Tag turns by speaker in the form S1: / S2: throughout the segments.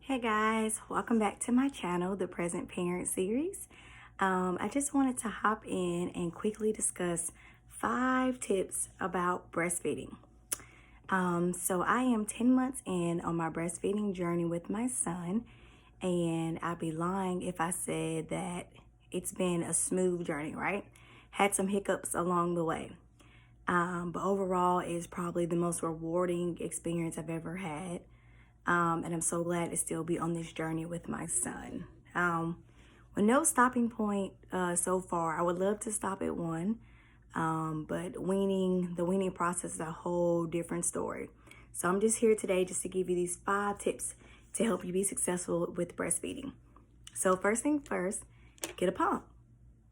S1: Hey guys, welcome back to my channel, the Present Parent Series. I just wanted to hop in and quickly discuss 5 tips about breastfeeding. So I am 10 months in on my breastfeeding journey with my son, and I'd be lying if I said that it's been a smooth journey, right? Had some hiccups along the way. But overall, it's probably the most rewarding experience I've ever had. And I'm so glad to still be on this journey with my son. With no stopping point so far, I would love to stop at 1, but the weaning process is a whole different story. So I'm just here today just to give you these 5 tips to help you be successful with breastfeeding. So first thing first, get a pump,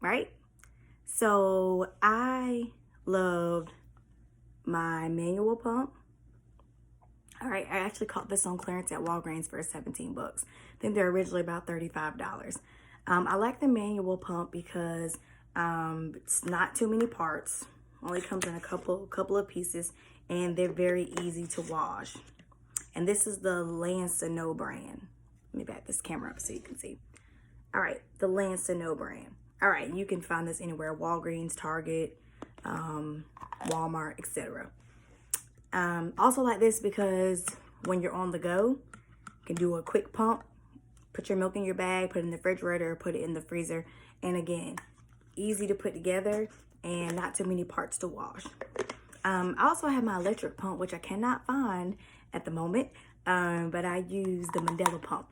S1: right? So I loved my manual pump. All right, I actually caught this on clearance at Walgreens for 17 bucks. I think they're originally about $35. I like the manual pump because it's not too many parts. Only comes in a couple of pieces, and they're very easy to wash. And this is the Lansano brand. Let me back this camera up so you can see. All right, the Lansano brand. All right, you can find this anywhere: Walgreens, Target, Walmart, etc. Also like this because when you're on the go, you can do a quick pump, put your milk in your bag, put it in the refrigerator, put it in the freezer. And again, easy to put together and not too many parts to wash. I also have my electric pump, which I cannot find at the moment, but I use the Mandela pump.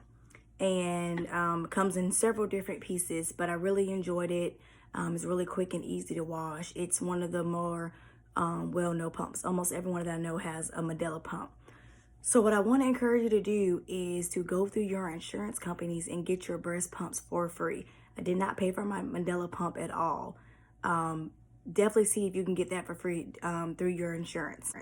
S1: And it comes in several different pieces, but I really enjoyed it. It's really quick and easy to wash. It's one of the more well-known pumps. Almost everyone that I know has a Mandela pump. So what I want to encourage you to do is to go through your insurance companies and get your breast pumps for free. I did not pay for my Mandela pump at all. Definitely see if you can get that for free through your insurance.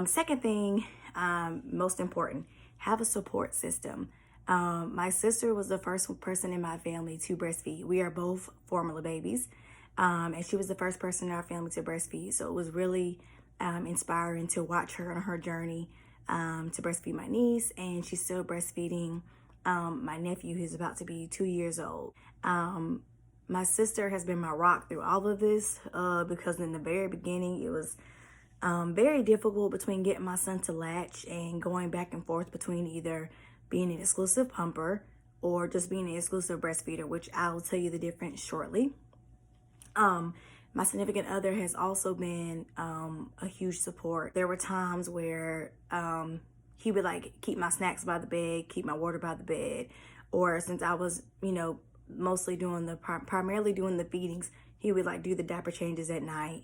S1: Second thing, most important, have a support system. My sister was the first person in my family to breastfeed. We are both formula babies. And she was the first person in our family to breastfeed. So it was really inspiring to watch her on her journey to breastfeed my niece. And she's still breastfeeding my nephew, who's about to be 2 years old. My sister has been my rock through all of this because in the very beginning, it was very difficult between getting my son to latch and going back and forth between either being an exclusive pumper or just being an exclusive breastfeeder, which I will tell you the difference shortly. My significant other has also been a huge support. There were times where he would like keep my snacks by the bed, keep my water by the bed, or since I was, mostly primarily doing the feedings, he would like do the diaper changes at night.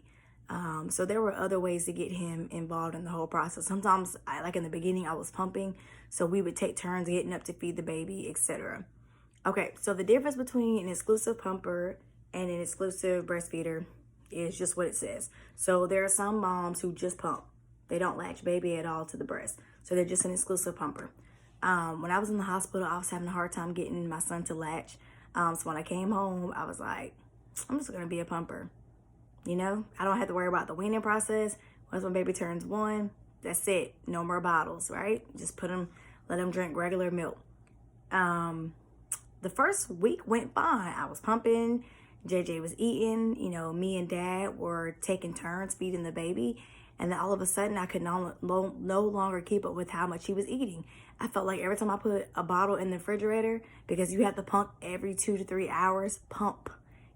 S1: So there were other ways to get him involved in the whole process. Sometimes, like in the beginning, I was pumping, so we would take turns getting up to feed the baby, etc. Okay, so the difference between an exclusive pumper and an exclusive breastfeeder is just what it says. So there are some moms who just pump. They don't latch baby at all to the breast. So they're just an exclusive pumper. When I was in the hospital, I was having a hard time getting my son to latch. So when I came home, I was like, I'm just going to be a pumper. I don't have to worry about the weaning process. Once my baby turns 1, that's it. No more bottles, right? Just let them drink regular milk. The first week went fine. I was pumping. JJ was eating, me and dad were taking turns feeding the baby. And then all of a sudden I could no longer keep up with how much he was eating. I felt like every time I put a bottle in the refrigerator, because you have to pump every 2 to 3 hours,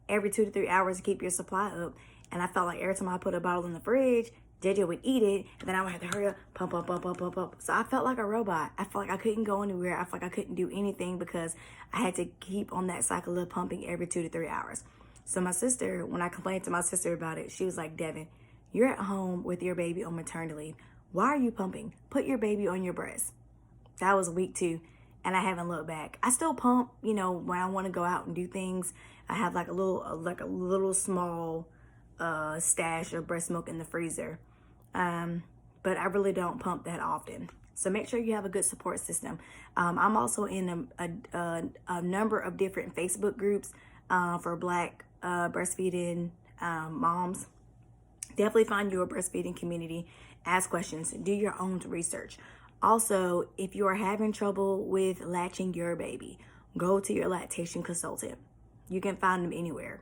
S1: to keep your supply up. And I felt like every time I put a bottle in the fridge, JJ would eat it, and then I would have to hurry up, pump. So I felt like a robot. I felt like I couldn't go anywhere. I felt like I couldn't do anything because I had to keep on that cycle of pumping every 2 to 3 hours. So my sister, when I complained to my sister about it, she was like, Devin, you're at home with your baby on maternity leave. Why are you pumping? Put your baby on your breast. That was week 2, and I haven't looked back. I still pump, when I want to go out and do things. I have like a little small stash of breast milk in the freezer. But I really don't pump that often. So make sure you have a good support system. I'm also in a number of different Facebook groups for Black breastfeeding moms. Definitely find you a breastfeeding community. Ask questions. Do your own research. Also, if you are having trouble with latching your baby, go to your lactation consultant. You can find them anywhere.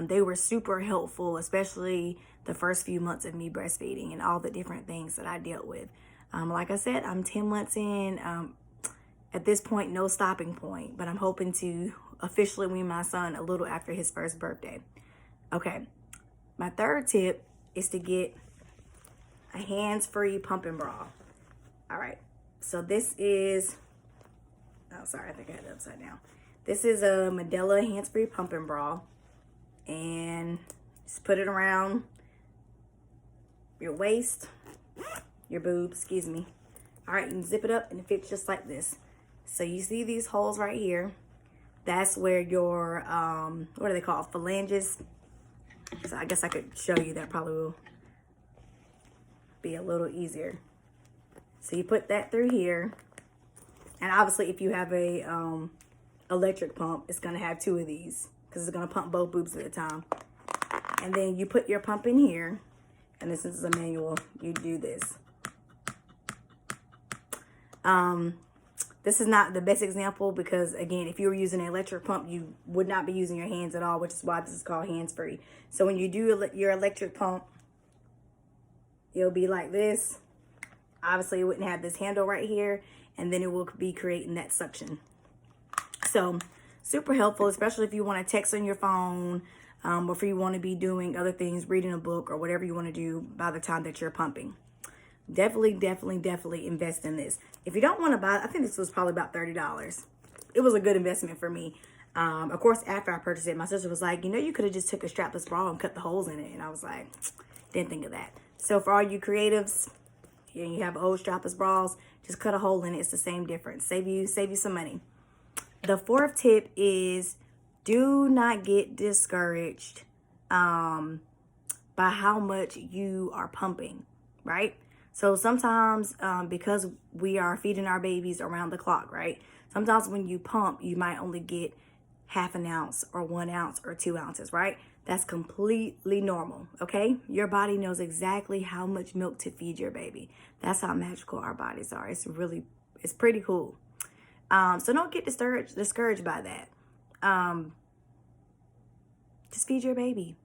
S1: They were super helpful, especially the first few months of me breastfeeding and all the different things that I dealt with. Like I said, I'm 10 months in. At this point, no stopping point, but I'm hoping to officially wean my son a little after his first birthday. Okay, my third tip is to get a hands-free pumping bra. All right, so this is, oh, sorry, I think I had it upside down. This is a Medela hands-free pumping bra, and just put it around your waist, your boobs, excuse me. All right, and zip it up, and it fits just like this. So you see these holes right here? That's where your, what are they called? Phalanges. So I guess I could show you that, probably will be a little easier. So you put that through here. And obviously if you have a electric pump, it's gonna have two of these because it's gonna pump both boobs at a time. And then you put your pump in here. And this is a manual, you do this. This is not the best example because, again, if you were using an electric pump, you would not be using your hands at all, which is why this is called hands-free. So when you do your electric pump, it'll be like this. Obviously, it wouldn't have this handle right here, and then it will be creating that suction. So super helpful, especially if you want to text on your phone, or if you want to be doing other things, reading a book or whatever you want to do by the time that you're pumping. Definitely invest in this. If you don't want to buy, I think this was probably about $30. It was a good investment for me. Of course, after I purchased it, my sister was like, you know, you could have just took a strapless bra and cut the holes in it. And I was like, didn't think of that. So for all you creatives, you have old strapless bras, just cut a hole in it. It's the same difference. Save you some money. The fourth tip is do not get discouraged by how much you are pumping, right? So sometimes because we are feeding our babies around the clock, right? Sometimes when you pump, you might only get half an ounce or 1 ounce or 2 ounces, right? That's completely normal, okay? Your body knows exactly how much milk to feed your baby. That's how magical our bodies are. It's pretty cool. So don't get discouraged by that. Just feed your baby.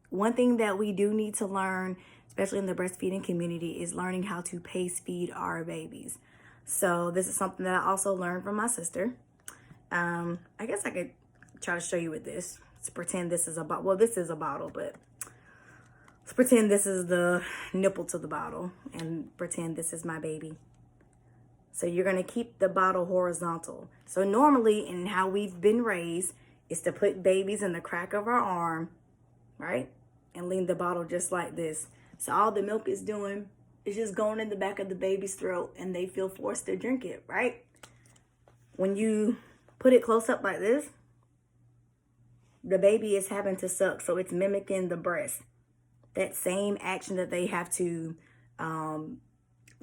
S1: One thing that we do need to learn, especially in the breastfeeding community, is learning how to pace feed our babies. So this is something that I also learned from my sister. I guess I could try to show you with this. Let's pretend this is a bottle. Well, this is a bottle, but let's pretend this is the nipple to the bottle and pretend this is my baby. So you're going to keep the bottle horizontal. So normally, in how we've been raised, is to put babies in the crack of our arm, right? And lean the bottle just like this. So all the milk is doing is just going in the back of the baby's throat and they feel forced to drink it, right? When you put it close up like this, the baby is having to suck. So it's mimicking the breast. That same action that they have to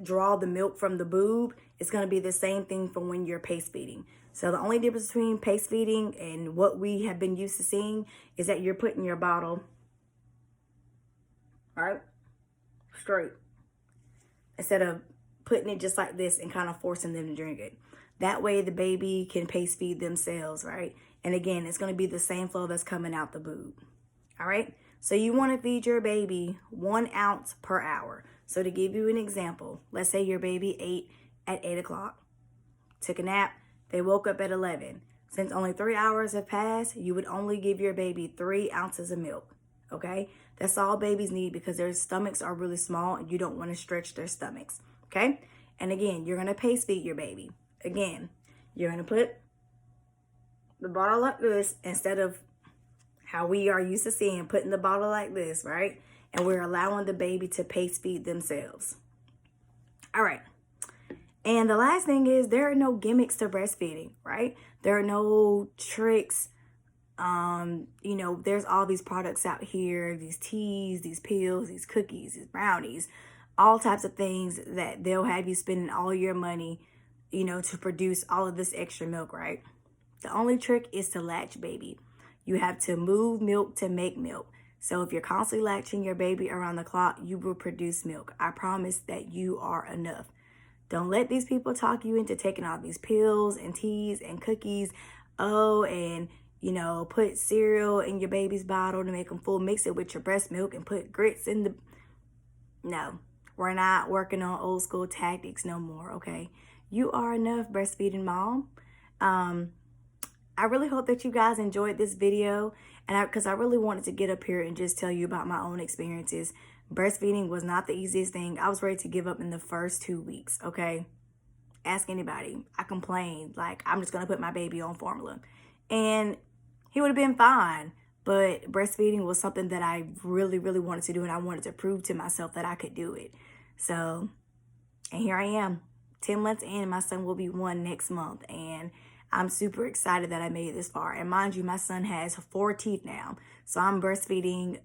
S1: draw the milk from the boob, it's going to be the same thing from when you're pace feeding. So the only difference between pace feeding and what we have been used to seeing is that you're putting your bottle, right, straight, instead of putting it just like this and kind of forcing them to drink it. That way the baby can pace feed themselves, right? And again, it's going to be the same flow that's coming out the boob. All right. So you want to feed your baby 1 ounce per hour. So to give you an example, let's say your baby ate at 8 o'clock, took a nap, they woke up at 11. Since only 3 hours have passed, you would only give your baby 3 ounces of milk. Okay. That's all babies need because their stomachs are really small and you don't want to stretch their stomachs. Okay. And again, you're going to pace feed your baby. Again, you're going to put the bottle like this instead of how we are used to seeing, putting the bottle like this, right? And we're allowing the baby to pace feed themselves. All right. And the last thing is there are no gimmicks to breastfeeding, right? There are no tricks. You know, there's all these products out here, these teas, these pills, these cookies, these brownies, all types of things that they'll have you spending all your money, you know, to produce all of this extra milk, right? The only trick is to latch baby. You have to move milk to make milk. So if you're constantly latching your baby around the clock, you will produce milk. I promise that you are enough. Don't let these people talk you into taking all these pills and teas and cookies. Oh, and put cereal in your baby's bottle to make them full. Mix it with your breast milk and put grits in the... No, we're not working on old school tactics no more, okay? You are enough, breastfeeding mom. I really hope that you guys enjoyed this video, and because I really wanted to get up here and just tell you about my own experiences. Breastfeeding was not the easiest thing. I was ready to give up in the first 2 weeks, okay? Ask anybody. I complained, like, I'm just going to put my baby on formula. And he would have been fine. But breastfeeding was something that I really, really wanted to do, and I wanted to prove to myself that I could do it. So, and here I am, 10 months in, and my son will be 1 next month. And I'm super excited that I made it this far. And mind you, my son has 4 teeth now. So I'm breastfeeding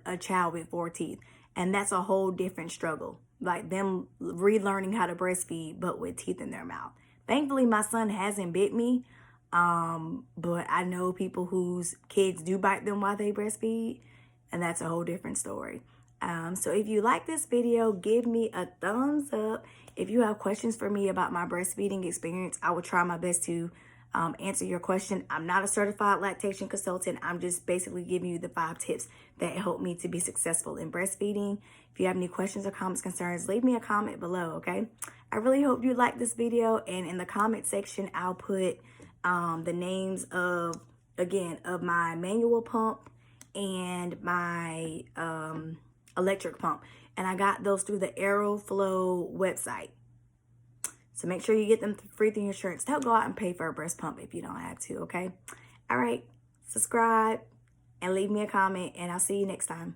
S1: a child with 4 teeth. And that's a whole different struggle. Like them relearning how to breastfeed, but with teeth in their mouth. Thankfully, my son hasn't bit me. But I know people whose kids do bite them while they breastfeed. And that's a whole different story. So if you like this video, give me a thumbs up. If you have questions for me about my breastfeeding experience, I will try my best to answer your question. I'm not a certified lactation consultant. I'm just basically giving you the 5 tips that help me to be successful in breastfeeding. If you have any questions or comments, concerns, leave me a comment below, okay? I really hope you like this video, and in the comment section, I'll put the names of my manual pump and my electric pump. And I got those through the Aeroflow website. So make sure you get them free through your insurance. Don't go out and pay for a breast pump if you don't have to, okay? All right, subscribe and leave me a comment, and I'll see you next time.